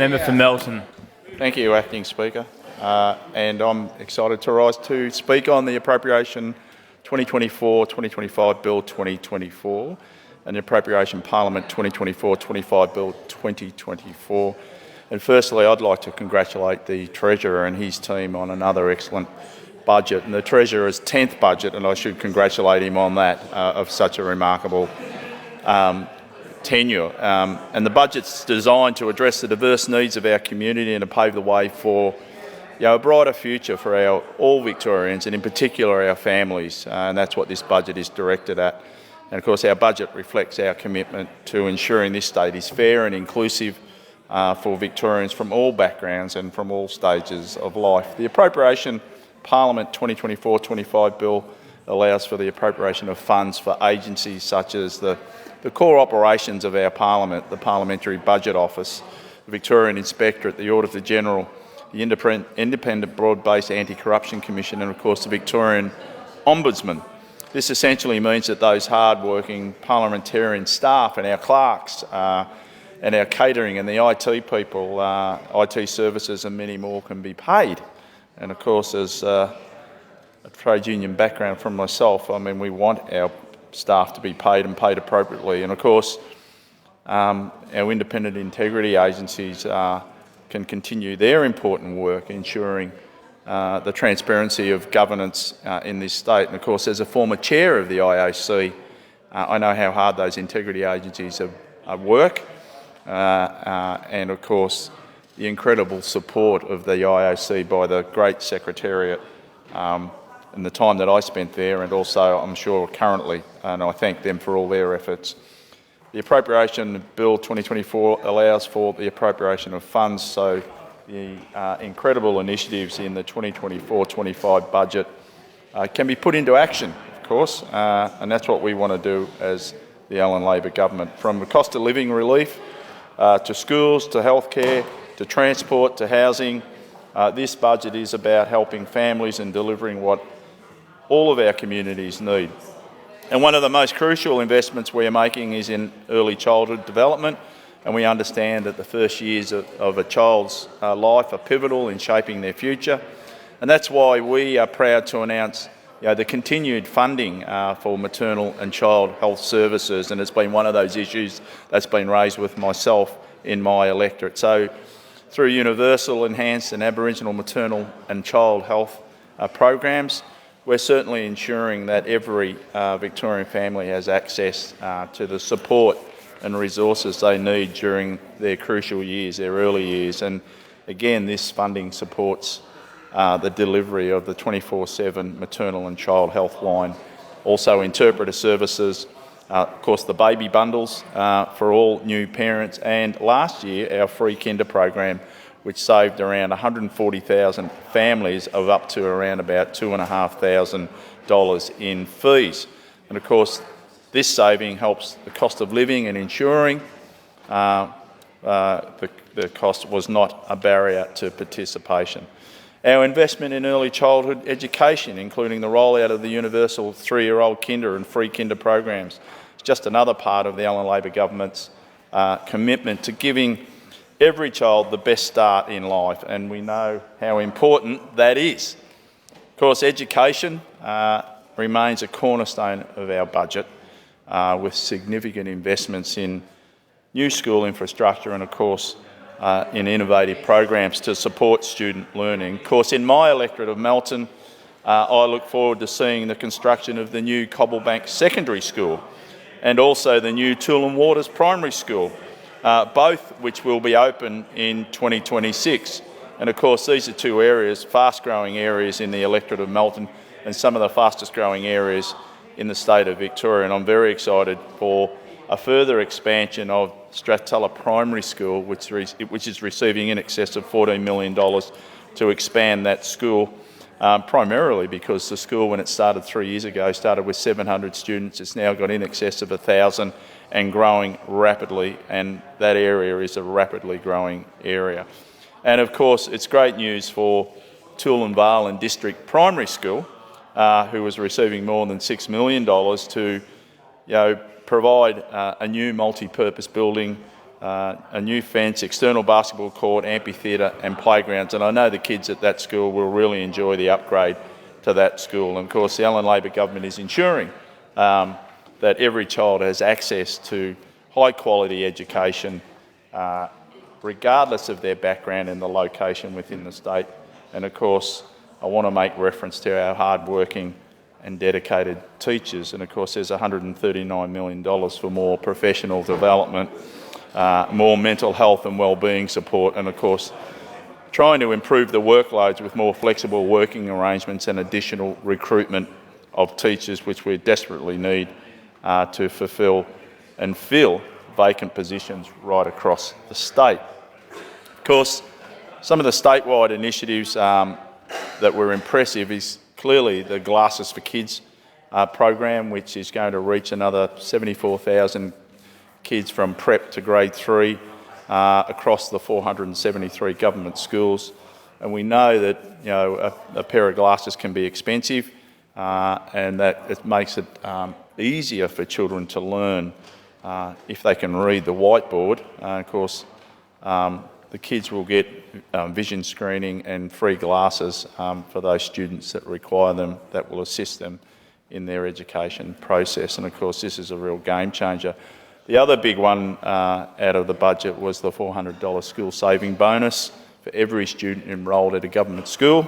Member for Melton. Thank you, Acting Speaker. And I'm excited to rise to speak on the Appropriation 2024-2025 Bill 2024 and the Appropriation Parliament 2024-25 Bill 2024. And firstly, I'd like to congratulate the Treasurer and his team on another excellent budget, and the Treasurer's 10th budget, and I should congratulate him on that, of such a remarkable tenure. And the budget's designed to address the diverse needs of our community and to pave the way for a brighter future for all Victorians, and in particular our families, and that's what this budget is directed at. And of course our budget reflects our commitment to ensuring this state is fair and inclusive for Victorians from all backgrounds and from all stages of life. The Appropriation Parliament 2024-25 Bill allows for the appropriation of funds for agencies such as the core operations of our Parliament, the Parliamentary Budget Office, the Victorian Inspectorate, the Auditor General, the Independent Broad-Based Anti-Corruption Commission, and of course the Victorian Ombudsman. This essentially means that those hard-working parliamentarian staff and our clerks and our catering and the IT people, IT services and many more can be paid. And of course, as a trade union background from myself, I mean, we want our staff to be paid and paid appropriately. And of course, our independent integrity agencies can continue their important work ensuring the transparency of governance in this state. And of course, as a former chair of the IOC, I know how hard those integrity agencies work, and of course, the incredible support of the IOC by the great Secretariat in the time that I spent there, and also I'm sure currently, and I thank them for all their efforts. The Appropriation Bill 2024 allows for the appropriation of funds, so the incredible initiatives in the 2024-25 budget can be put into action, of course, and that's what we want to do as the Allan Labor government. From the cost of living relief to schools, to healthcare, to transport, to housing, this budget is about helping families and delivering what all of our communities need. And one of the most crucial investments we are making is in early childhood development, and we understand that the first years of a child's life are pivotal in shaping their future. And that's why we are proud to announce the continued funding for maternal and child health services, and it's been one of those issues that's been raised with myself in my electorate. So through universal, enhanced and Aboriginal maternal and child health programs, we're certainly ensuring that every Victorian family has access to the support and resources they need during their crucial years, their early years. And again, this funding supports the delivery of the 24/7 maternal and child health line. Also interpreter services, of course the baby bundles for all new parents, and last year our free kinder program, which saved around 140,000 families of up to around about $2,500 in fees. And of course, this saving helps the cost of living and ensuring the cost was not a barrier to participation. Our investment in early childhood education, including the rollout of the universal 3-year-old kinder and free kinder programs, is just another part of the Allan Labor government's commitment to giving every child the best start in life, and we know how important that is. Of course, education remains a cornerstone of our budget, with significant investments in new school infrastructure and, of course, in innovative programs to support student learning. Of course, in my electorate of Melton, I look forward to seeing the construction of the new Cobblebank Secondary School and also the new Toolern Primary School, both which will be open in 2026. And of course, these are two areas, fast-growing areas in the electorate of Melton, and some of the fastest-growing areas in the state of Victoria. And I'm very excited for a further expansion of Strathtulloh Primary School, which is receiving in excess of $14 million to expand that school, primarily because the school, when it started 3 years ago, started with 700 students. It's now got in excess of 1,000 and growing rapidly, and that area is a rapidly growing area. And of course, it's great news for Toolern, Vale and District Primary School, who was receiving more than $6 million to provide a new multi-purpose building a new fence, external basketball court, amphitheatre and playgrounds. And I know the kids at that school will really enjoy the upgrade to that school. And of course, the Allen Labor government is ensuring that every child has access to high quality education, regardless of their background and the location within the state. And of course, I want to make reference to our hard-working and dedicated teachers. And of course, there's $139 million for more professional development, more mental health and wellbeing support, and of course, trying to improve the workloads with more flexible working arrangements and additional recruitment of teachers, which we desperately need to fulfil and fill vacant positions right across the state. Of course, some of the statewide initiatives that were impressive is clearly the Glasses for Kids program, which is going to reach another 74,000 kids from prep to grade 3 across the 473 government schools. And we know that a pair of glasses can be expensive, and that it makes it easier for children to learn if they can read the whiteboard. Of course, the kids will get vision screening and free glasses for those students that require them, that will assist them in their education process. And of course, this is a real game changer. The other big one out of the budget was the $400 school saving bonus for every student enrolled at a government school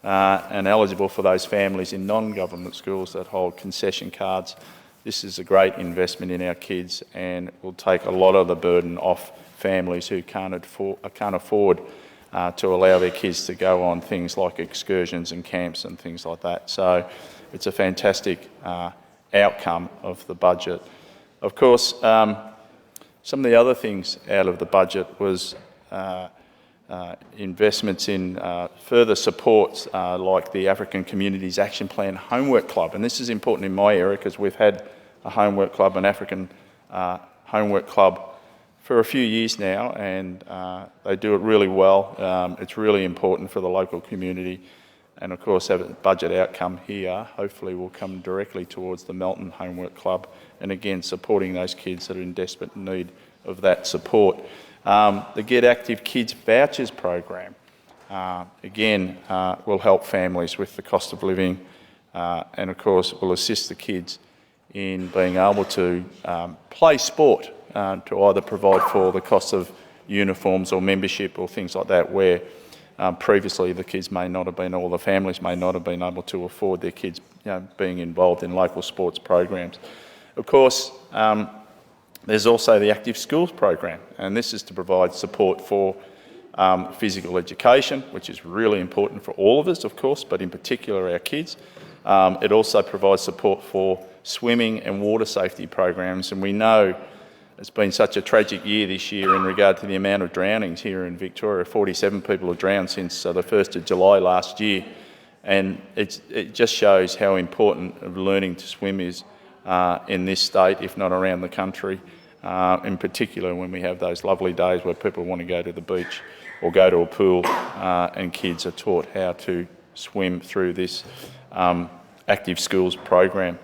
and eligible for those families in non-government schools that hold concession cards. This is a great investment in our kids and will take a lot of the burden off families who can't afford to allow their kids to go on things like excursions and camps and things like that. So it's a fantastic outcome of the budget. Of course, some of the other things out of the budget was investments in further supports like the African Communities Action Plan Homework Club. And this is important in my area because we've had a homework club, an African homework club, for a few years now, and they do it really well. It's really important for the local community. And of course, have a budget outcome here, hopefully will come directly towards the Melton Homework Club, and again, supporting those kids that are in desperate need of that support. The Get Active Kids Vouchers program, again, will help families with the cost of living, and of course, will assist the kids in being able to play sport, to either provide for the cost of uniforms or membership or things like that, where previously the kids may not have been, or the families may not have been able to afford their kids being involved in local sports programs. Of course, there's also the Active Schools program, and this is to provide support for physical education, which is really important for all of us, of course, but in particular our kids. It also provides support for swimming and water safety programs, and we know it's been such a tragic year this year in regard to the amount of drownings here in Victoria. 47 people have drowned since the 1st of July last year, and it just shows how important learning to swim is in this state, if not around the country, in particular when we have those lovely days where people want to go to the beach or go to a pool and kids are taught how to swim through this Active Schools program.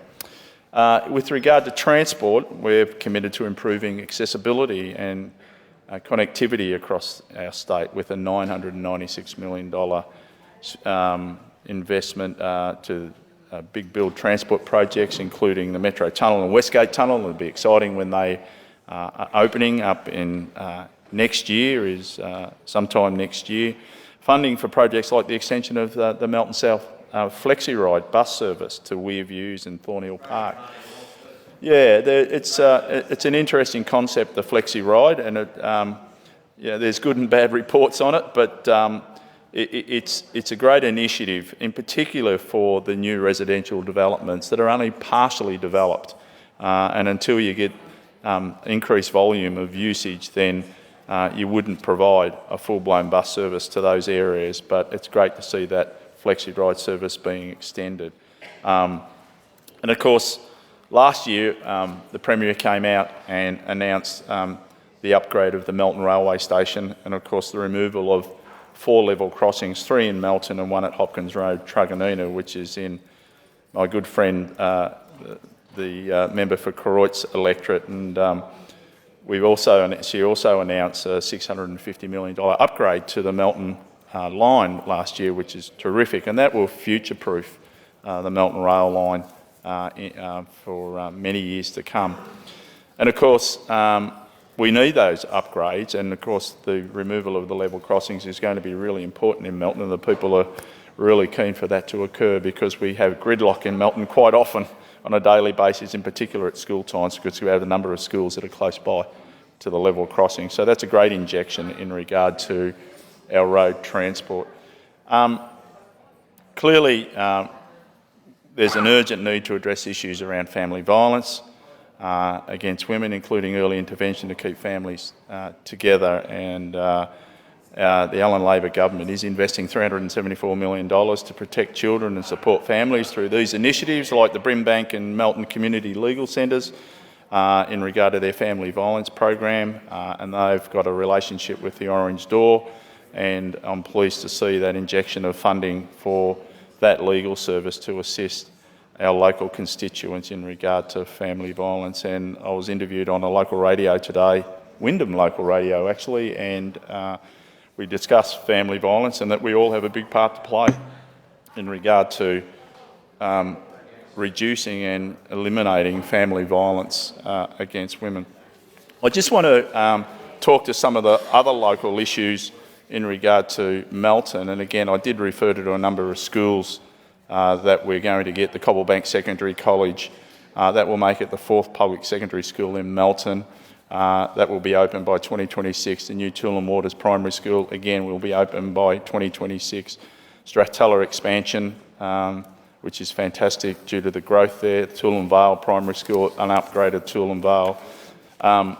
With regard to transport, we're committed to improving accessibility and connectivity across our state with a $996 million investment to big build transport projects, including the Metro Tunnel and Westgate Tunnel. It'll be exciting when they are opening up in next year, sometime next year. Funding for projects like the extension of the Melton South Flexi Ride bus service to Weir Views and Thornhill Park. Yeah, it's an interesting concept, the Flexi Ride, and there's good and bad reports on it, but it's a great initiative, in particular for the new residential developments that are only partially developed, and until you get increased volume of usage, then you wouldn't provide a full-blown bus service to those areas. But it's great to see that Flexi Ride service being extended. And of course, last year the Premier came out and announced the upgrade of the Melton Railway Station, and of course the removal of 4 level crossings, 3 in Melton and 1 at Hopkins Road, Truganina, which is in my good friend, the member for Koroit's electorate. And she also announced a $650 million upgrade to the Melton line last year, which is terrific, and that will future-proof the Melton rail line for many years to come. And of course, we need those upgrades, and of course the removal of the level crossings is going to be really important in Melton, and the people are really keen for that to occur because we have gridlock in Melton quite often on a daily basis, in particular at school times, because we have a number of schools that are close by to the level crossing. So that's a great injection in regard to our road transport. Clearly, there's an urgent need to address issues around family violence against women, including early intervention to keep families together, and the Allen Labor government is investing $374 million to protect children and support families through these initiatives like the Cobblebank and Melton Community Legal Centres in regard to their family violence program, and they've got a relationship with the Orange Door, and I'm pleased to see that injection of funding for that legal service to assist our local constituents in regard to family violence. And I was interviewed on a local radio today, Wyndham local radio actually, and we discussed family violence and that we all have a big part to play in regard to reducing and eliminating family violence against women. I just want to talk to some of the other local issues in regard to Melton, and again I did refer to a number of schools that we're going to get. The Cobblebank Secondary College, that will make it the 4th public secondary school in Melton. That will be open by 2026. The new Toolern Primary School, again, will be open by 2026. Strathtulloh expansion, which is fantastic due to the growth there. Toolern Vale Primary School, an upgraded Toolern Vale.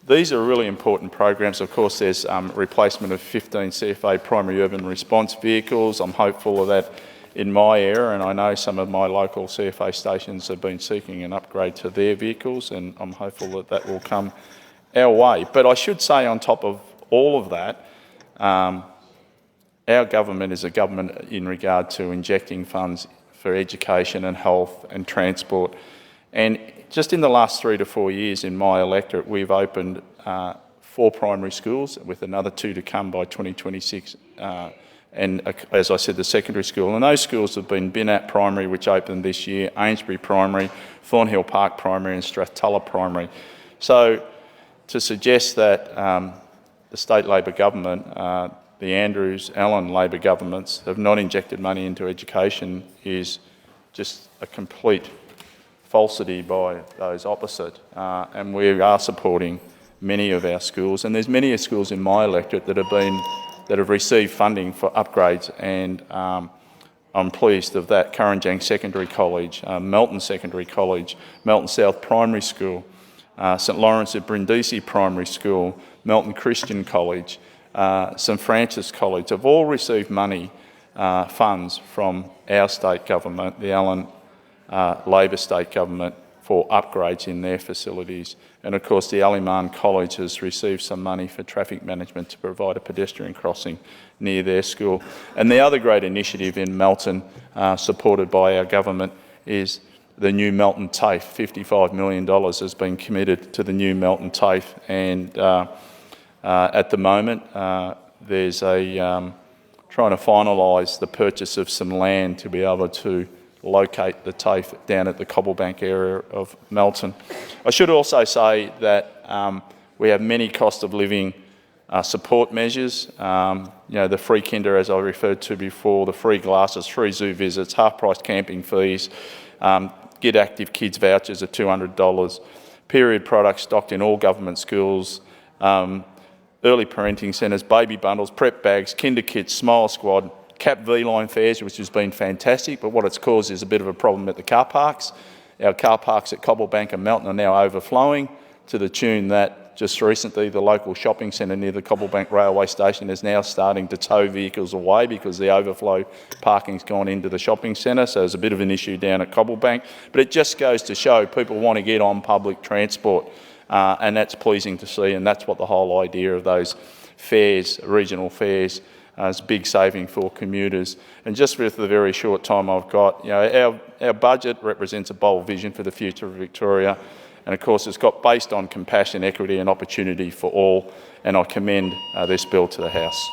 These are really important programs. Of course, there's replacement of 15 CFA primary urban response vehicles. I'm hopeful of that in my area, and I know some of my local CFA stations have been seeking an upgrade to their vehicles, and I'm hopeful that that will come our way. But I should say on top of all of that, our government is a government in regard to injecting funds for education and health and transport. And just in the last 3 to 4 years in my electorate, we've opened 4 primary schools with another 2 to come by 2026. And as I said, the secondary school. And those schools have been Binat Primary, which opened this year, Amesbury Primary, Thornhill Park Primary and Strathtulloh Primary. So to suggest that the state Labor government, the Andrews, Allen Labor governments have not injected money into education is just a complete falsity by those opposite. And we are supporting many of our schools, and there's many schools in my electorate that have received funding for upgrades, and I'm pleased of that. Kurrajong Secondary College, Melton Secondary College, Melton South Primary School, St Lawrence of Brindisi Primary School, Melton Christian College, St Francis College have all received money, funds from our state government, the Allen Labor state government, for upgrades in their facilities. And of course the Aliman College has received some money for traffic management to provide a pedestrian crossing near their school. And the other great initiative in Melton, supported by our government, is the new Melton TAFE. $55 million has been committed to the new Melton TAFE, and at the moment there's trying to finalise the purchase of some land to be able to locate the TAFE down at the Cobblebank area of Melton. I should also say that we have many cost of living support measures. The free kinder, as I referred to before, the free glasses, free zoo visits, half-price camping fees, Get Active Kids vouchers of $200, period products stocked in all government schools, early parenting centres, baby bundles, prep bags, kinder kits, Smile Squad, cap V-line fares, which has been fantastic, but what it's caused is a bit of a problem at the car parks. Our car parks at Cobblebank and Melton are now overflowing to the tune that just recently the local shopping centre near the Cobblebank railway station is now starting to tow vehicles away because the overflow parking's gone into the shopping centre, so there's a bit of an issue down at Cobblebank. But it just goes to show people want to get on public transport, and that's pleasing to see, and that's what the whole idea of those fares, regional fares, is a big saving for commuters. And just with the very short time I've got, our budget represents a bold vision for the future of Victoria. And of course, it's got based on compassion, equity and opportunity for all, and I commend this bill to the House.